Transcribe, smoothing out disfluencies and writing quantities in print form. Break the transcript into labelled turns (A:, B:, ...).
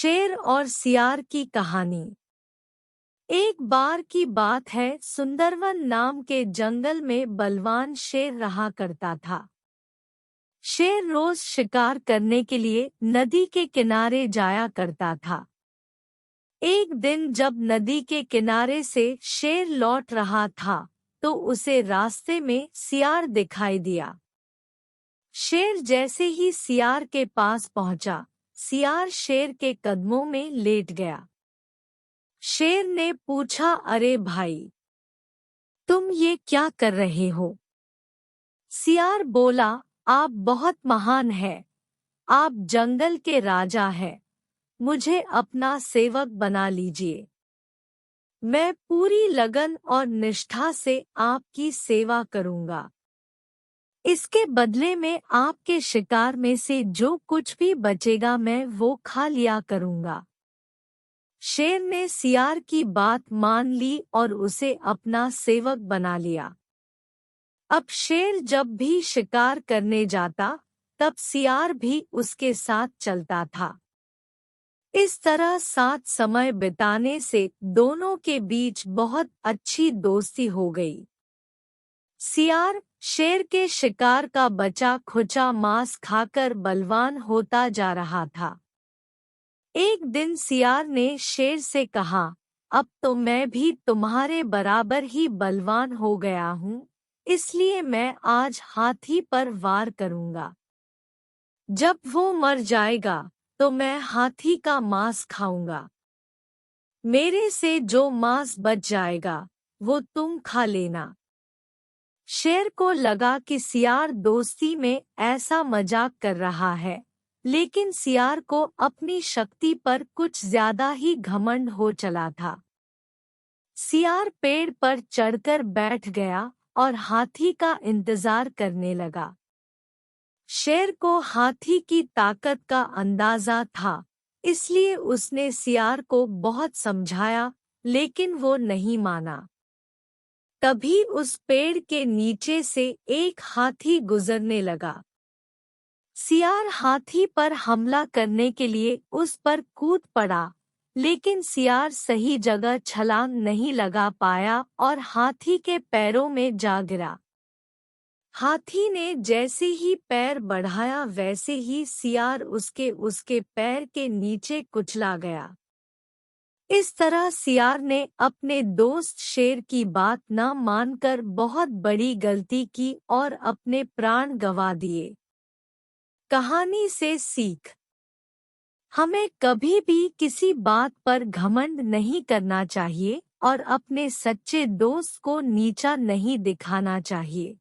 A: शेर और सियार की कहानी। एक बार की बात है, सुंदरवन नाम के जंगल में बलवान शेर रहा करता था। शेर रोज शिकार करने के लिए नदी के किनारे जाया करता था। एक दिन जब नदी के किनारे से शेर लौट रहा था, तो उसे रास्ते में सियार दिखाई दिया। शेर जैसे ही सियार के पास पहुंचा, सियार शेर के कदमों में लेट गया। शेर ने पूछा, अरे भाई, तुम ये क्या कर रहे हो? सियार बोला, आप बहुत महान हैं, आप जंगल के राजा हैं, मुझे अपना सेवक बना लीजिए। मैं पूरी लगन और निष्ठा से आपकी सेवा करूंगा। इसके बदले में आपके शिकार में से जो कुछ भी बचेगा मैं वो खा लिया करूंगा। शेर ने सियार की बात मान ली और उसे अपना सेवक बना लिया। अब शेर जब भी शिकार करने जाता, तब सियार भी उसके साथ चलता था। इस तरह साथ समय बिताने से दोनों के बीच बहुत अच्छी दोस्ती हो गई। सियार शेर के शिकार का बचा खुचा मांस खाकर बलवान होता जा रहा था। एक दिन सियार ने शेर से कहा, अब तो मैं भी तुम्हारे बराबर ही बलवान हो गया हूँ, इसलिए मैं आज हाथी पर वार करूँगा। जब वो मर जाएगा तो मैं हाथी का मांस खाऊंगा। मेरे से जो मांस बच जाएगा वो तुम खा लेना। शेर को लगा कि सियार दोस्ती में ऐसा मजाक कर रहा है, लेकिन सियार को अपनी शक्ति पर कुछ ज्यादा ही घमंड हो चला था। सियार पेड़ पर चढ़कर बैठ गया और हाथी का इंतजार करने लगा। शेर को हाथी की ताकत का अंदाजा था, इसलिए उसने सियार को बहुत समझाया, लेकिन वो नहीं माना। तभी उस पेड़ के नीचे से एक हाथी गुजरने लगा। सियार हाथी पर हमला करने के लिए उस पर कूद पड़ा, लेकिन सियार सही जगह छलांग नहीं लगा पाया और हाथी के पैरों में जा गिरा। हाथी ने जैसे ही पैर बढ़ाया, वैसे ही सियार उसके पैर के नीचे कुचला गया। इस तरह सियार ने अपने दोस्त शेर की बात न मानकर बहुत बड़ी गलती की और अपने प्राण गंवा दिए। कहानी से सीख: हमें कभी भी किसी बात पर घमंड नहीं करना चाहिए और अपने सच्चे दोस्त को नीचा नहीं दिखाना चाहिए।